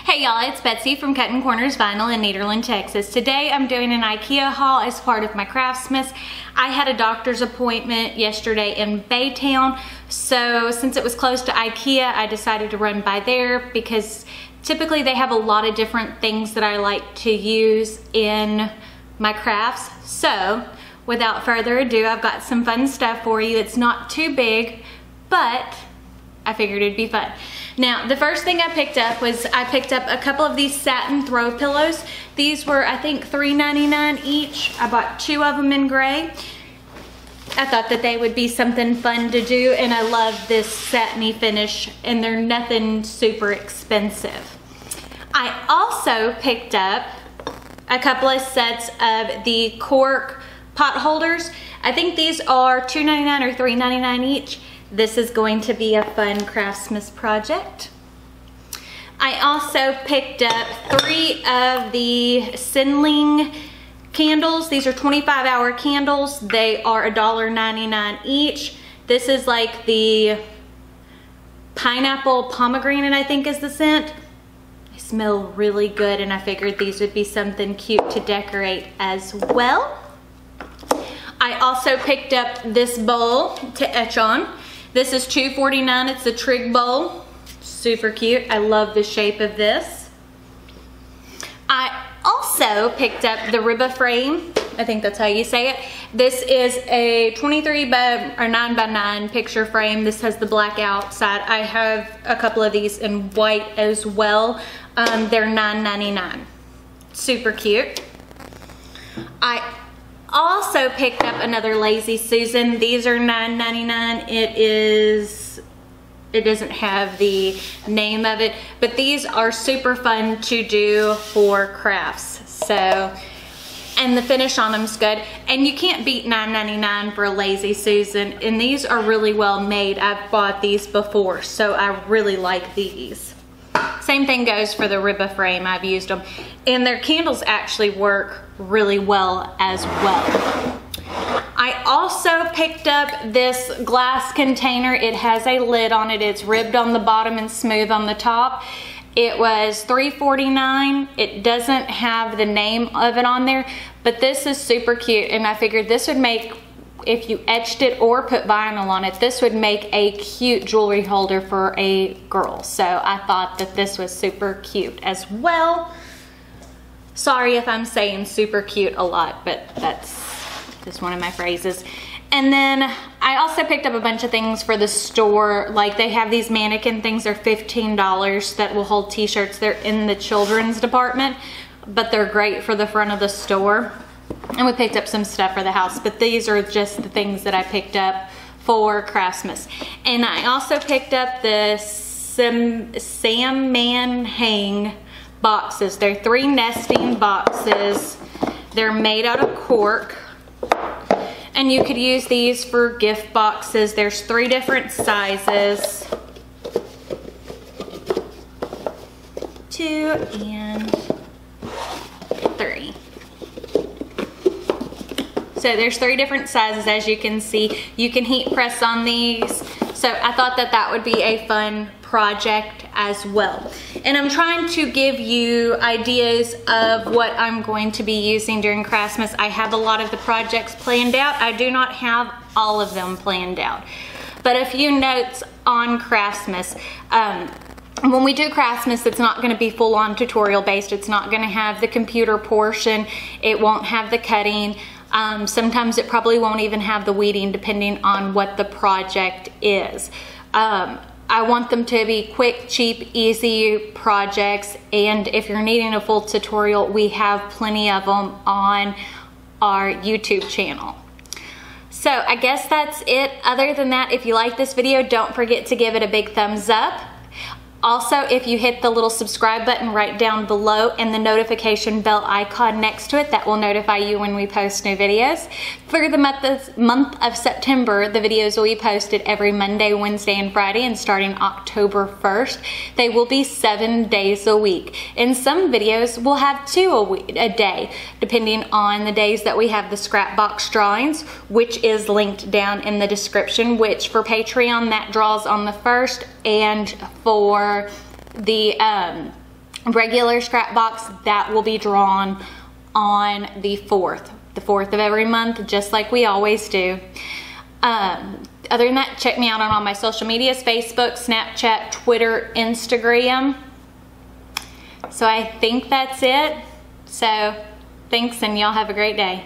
Hey y'all, it's Betsy from Cuttin Corners Vinyl in Nederland, Texas. Today I'm doing an Ikea haul as part of my Craftmas. I had a doctor's appointment yesterday in Baytown, so since it was close to Ikea, I decided to run by there because typically they have a lot of different things that I like to use in my crafts. So without further ado, I've got some fun stuff for you. It's not too big, but I figured it'd be fun. Now, the first thing I picked up was I picked up a couple of these satin throw pillows. These were, I think, $3.99 each. I bought 2 of them in gray. I thought that they would be something fun to do, and I love this satiny finish, and they're nothing super expensive. I also picked up a couple of sets of the cork pot holders. I think these are $2.99 or $3.99 each. This is going to be a fun Craftmas project. I also picked up 3 of the Sinling candles. These are 25-hour candles. They are $1.99 each. This is like the pineapple pomegranate, I think is the scent. They smell really good, and I figured these would be something cute to decorate as well. I also picked up this bowl to etch on. This is $2.49. It's a trig bowl. Super cute. I love the shape of this. I also picked up the Ribba frame. I think that's how you say it. This is a 9 by 9 picture frame. This has the black outside. I have a couple of these in white as well. They're $9.99. Super cute. I also picked up another Lazy Susan. These are $9.99. It doesn't have the name of it, but these are super fun to do for crafts. So, and the finish on them is good. And you can't beat $9.99 for a Lazy Susan. And these are really well made. I've bought these before, so I really like these. Same thing goes for the Ribba frame. I've used them. And their candles actually work really well as well. I also picked up this glass container. It has a lid on it. It's ribbed on the bottom and smooth on the top. It was $3.49. It doesn't have the name of it on there, but this is super cute, and I figured this would make, if you etched it or put vinyl on it, this would make a cute jewelry holder for a girl. So I thought that this was super cute as well. Sorry if I'm saying super cute a lot, but that's just one of my phrases. And then I also picked up a bunch of things for the store. Like they have these mannequin things. They're $15 that will hold t-shirts. They're in the children's department, but they're great for the front of the store. And we picked up some stuff for the house, but these are just the things that I picked up for Craftmas. And I also picked up the Salmon Hang boxes. They're 3 nesting boxes. They're made out of cork. And you could use these for gift boxes. There's 3 different sizes. 2 and 3. So there's 3 different sizes, as you can see. You can heat press on these. So I thought that that would be a fun project as well. And I'm trying to give you ideas of what I'm going to be using during Craftmas. I have a lot of the projects planned out. I do not have all of them planned out. But a few notes on Craftmas. When we do Craftmas, it's not going to be full-on tutorial based. It's not going to have the computer portion. It won't have the cutting. Sometimes it probably won't even have the weeding, depending on what the project is. I want them to be quick, cheap, easy projects, and if you're needing a full tutorial, we have plenty of them on our YouTube channel. So I guess that's it. Other than that, if you like this video, don't forget to give it a big thumbs up. Also, if you hit the little subscribe button right down below and the notification bell icon next to it, that will notify you when we post new videos. For the month of September, the videos will be posted every Monday, Wednesday, and Friday, and starting October 1st, they will be 7 days a week. And some videos will have 2 a day, depending on the days that we have the scrap box drawings, which is linked down in the description, which for Patreon, that draws on the 1st, and for the regular scrap box, that will be drawn on the 4th of every month, just like we always do. Other than that, check me out on all my social medias, Facebook, Snapchat, Twitter, Instagram. So I think that's it. So thanks, and y'all have a great day.